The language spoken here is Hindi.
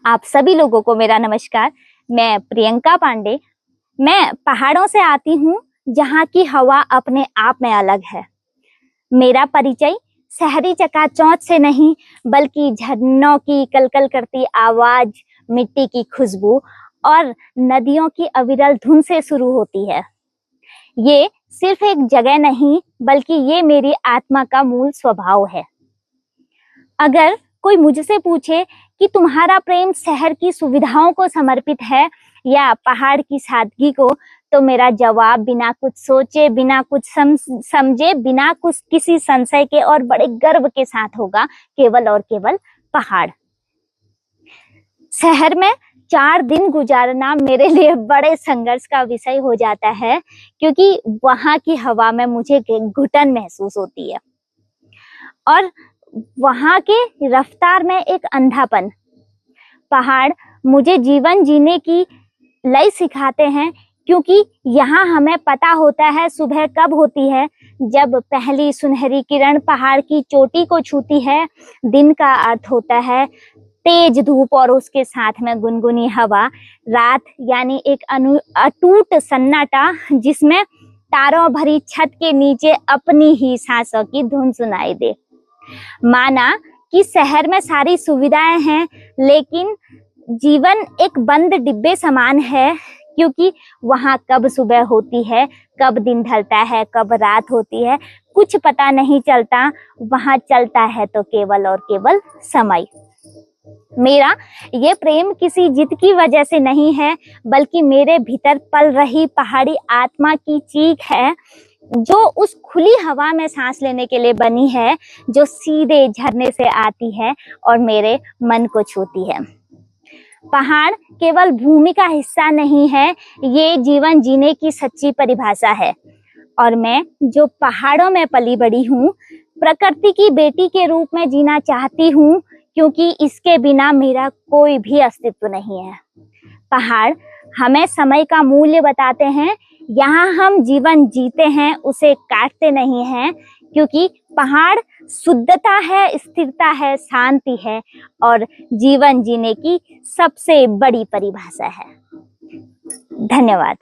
आप सभी लोगों को मेरा नमस्कार। मैं प्रियंका पांडे। मैं पहाड़ों से आती हूँ, जहाँ की हवा अपने आप में अलग है। मेरा परिचय शहरी चकाचौंध से नहीं, बल्कि झरनों की कलकल करती आवाज, मिट्टी की खुशबू और नदियों की अविरल धुन से शुरू होती है। ये सिर्फ एक जगह नहीं, बल्कि ये मेरी आत्मा का मूल स्वभाव है। अगर कोई मुझसे पूछे कि तुम्हारा प्रेम शहर की सुविधाओं को समर्पित है या पहाड़ की सादगी को, तो मेरा जवाब बिना कुछ सोचे, बिना कुछ समझे, बिना कुछ किसी संशय के और बड़े गर्व के साथ होगा, केवल और केवल पहाड़। शहर में 4 दिन गुजारना मेरे लिए बड़े संघर्ष का विषय हो जाता है, क्योंकि वहां की हवा में मुझे घुटन महसूस होती है और वहां के रफ्तार में एक अंधापन। पहाड़ मुझे जीवन जीने की लय सिखाते हैं, क्योंकि यहाँ हमें पता होता है सुबह कब होती है, जब पहली सुनहरी किरण पहाड़ की चोटी को छूती है। दिन का अर्थ होता है तेज धूप और उसके साथ में गुनगुनी हवा। रात यानी एक अटूट सन्नाटा, जिसमें तारों भरी छत के नीचे अपनी ही सांसों की धुन सुनाई दे। माना कि शहर में सारी सुविधाएं हैं, लेकिन जीवन एक बंद डिब्बे समान है, क्योंकि वहां कब सुबह होती है, कब दिन ढलता है, कब रात होती है, कुछ पता नहीं चलता। वहां चलता है तो केवल और केवल समय। मेरा ये प्रेम किसी जिद की वजह से नहीं है, बल्कि मेरे भीतर पल रही पहाड़ी आत्मा की चीख है, जो उस खुली हवा में सांस लेने के लिए बनी है, जो सीधे झरने से आती है और मेरे मन को छूती है। पहाड़ केवल भूमि का हिस्सा नहीं है, ये जीवन जीने की सच्ची परिभाषा है। और मैं जो पहाड़ों में पली बड़ी हूँ, प्रकृति की बेटी के रूप में जीना चाहती हूँ, क्योंकि इसके बिना मेरा कोई भी अस्तित्व नहीं है। पहाड़ हमें समय का मूल्य बताते हैं। यहाँ हम जीवन जीते हैं, उसे काटते नहीं हैं, क्योंकि पहाड़ शुद्धता है, स्थिरता है, शांति है और जीवन जीने की सबसे बड़ी परिभाषा है। धन्यवाद।